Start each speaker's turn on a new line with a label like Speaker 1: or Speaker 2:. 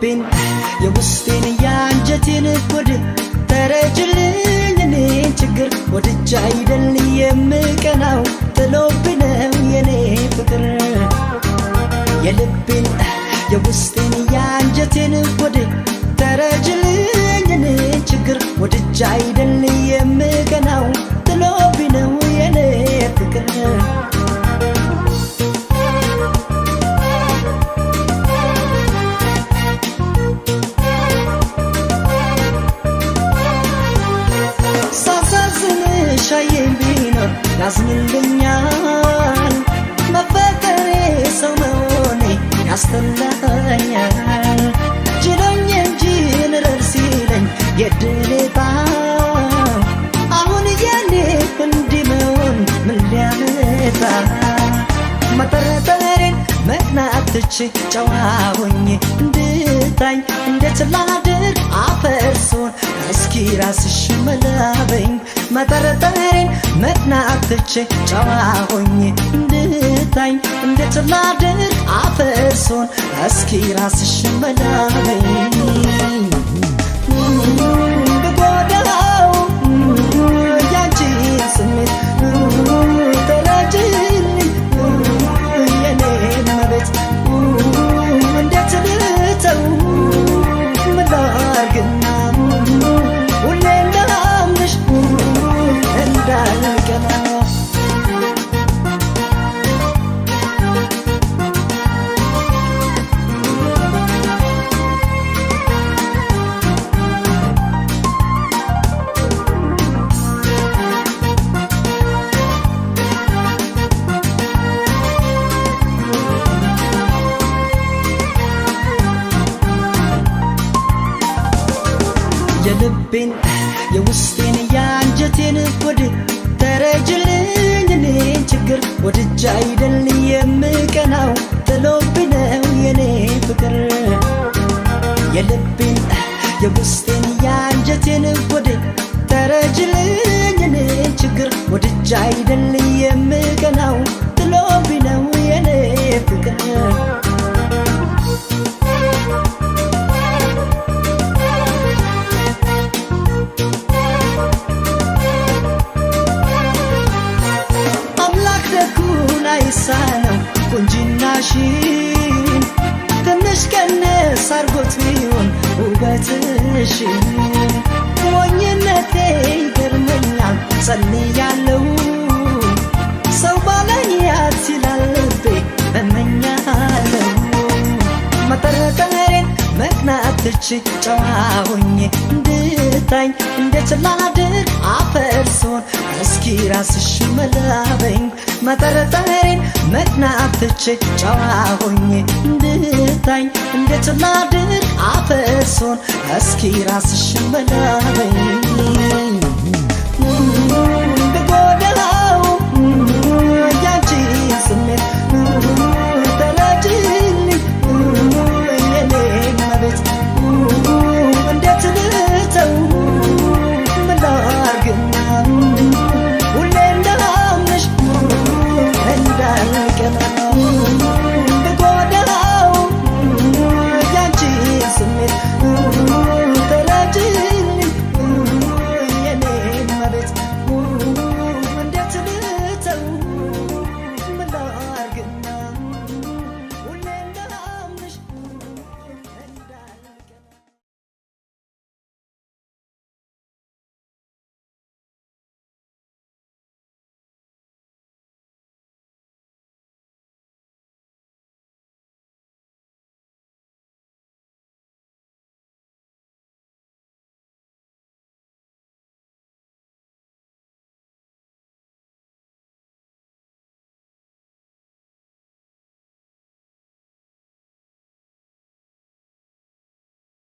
Speaker 1: የልቤን የውስጤን ያንጀቴን ጉድ ተረጅልኝ እኔን ችግር ወድጄ አይደል የምቀናው ጥሎብኝ ነው የኔ ፍቅር የልቤን የውስጤን ያንጀቴን ጉድ ተረጅልኝ እኔን ችግር ወድጄ አይደል የምቀናው ጥሎብኝ ነው የኔ ፍቅር ሻዬን ቢኖር ያዝንልኛል መፈቀሬ ሰው መሆኔ ያስተላኛል ችሎኝ እንጂ ንረር ሲለኝ የድሌታ አሁን የኔ እንዲህ መሆን ምን ሊያመጣ መጠረጠሬን መቅናት ትቼ ጨዋ ሆኜ እንድታኝ እንዴት ላድር አፈርሶን እስኪ ራስሽ መላበኝ መጠረጠሬን መቅናት ትቼ ጨዋ ሆኜ እንድታኝ እንዴት ላድር አፈርሶን እስኪ ራስሽ መላበኝ ብጎዳው ያንቺን ስሜት ተረጅልኝ የኔን መቤት እንዴት ልተው ምን ላርግና ሁሌ እንዳምንሽ እንዳልቀና የልቤን የውስጤን ያንጀቴን ጉድ ተረጅልኝ እኔን ችግር ወድጄ አይደል የምቀናው ጥሎብኝ ነው የኔ ፍቅር የልቤን የውስጤን ያንጀቴን ጉድ ተረጅልኝ እኔን ችግር ወድጄ አይደል የምቀናው ጥሎብኝ ነው የኔ ፍቅር አይሳነው ቁንጅናሽን ትንሽ ቀነስ አርጎት ቢሆን ውበትሽን ሞኝነቴ ይገርመኛል ጸልያለሁ ሰው ባላያት ይላል ልቤ እመኛለሁ መጠረጠሬን መቅናት ትቼ ጨዋ ሆኜ እንድታኝ እንዴት ላድር አፈርሶን እስኪ ራስሽ መላበኝ መጠረጠሬን መቅናት ትቼ ጨዋ ሆኜ እንድታኝ እንዴት ላድር አፈርሶን እስኪ ራስሽ መላበኝ